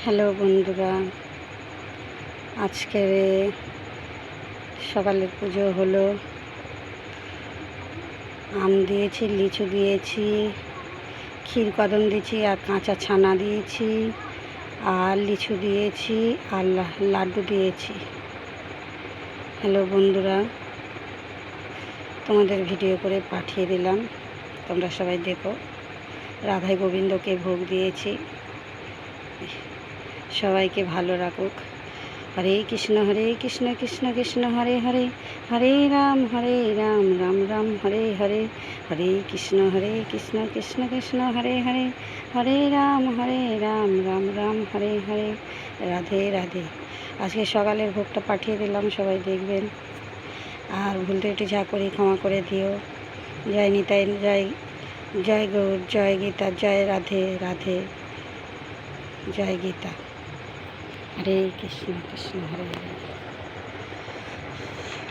Hello বন্ধুরা, আজকে সকালের পুজো হলো। আম দিয়েছি, লিচু দিয়েছি, ক্ষীর কদম দিয়েছি, আর কাঁচা ছানা দিয়েছি, আর লিচু দিয়েছি, আর লাড্ডু দিয়েছি। হ্যালো বন্ধুরা, তোমাদের ভিডিও করে পাঠিয়ে দিলাম, তোমরা সবাই দেখো। রাধাই গোবিন্দকে ভোগ দিয়েছি। সবাইকে ভালো রাখুক। হরে কৃষ্ণ কৃষ্ণ কৃষ্ণ হরে হরে, হরে রাম রাম রাম হরে হরে, হরে কৃষ্ণ কৃষ্ণ কৃষ্ণ হরে হরে, হরে রাম রাম রাম হরে হরে। রাধে রাধে। আজকে সকালের ভোগটা পাঠিয়ে দিলাম, সবাই দেখবেন। আর ভুল ত্রুটি যা করি ক্ষমা করে দিও। জয় নিতাই, জয় গৌর, জয় গীতা, জয় রাধে রাধে, জয় গীতা। হরে কৃষ্ণ কৃষ্ণ হরে হরে।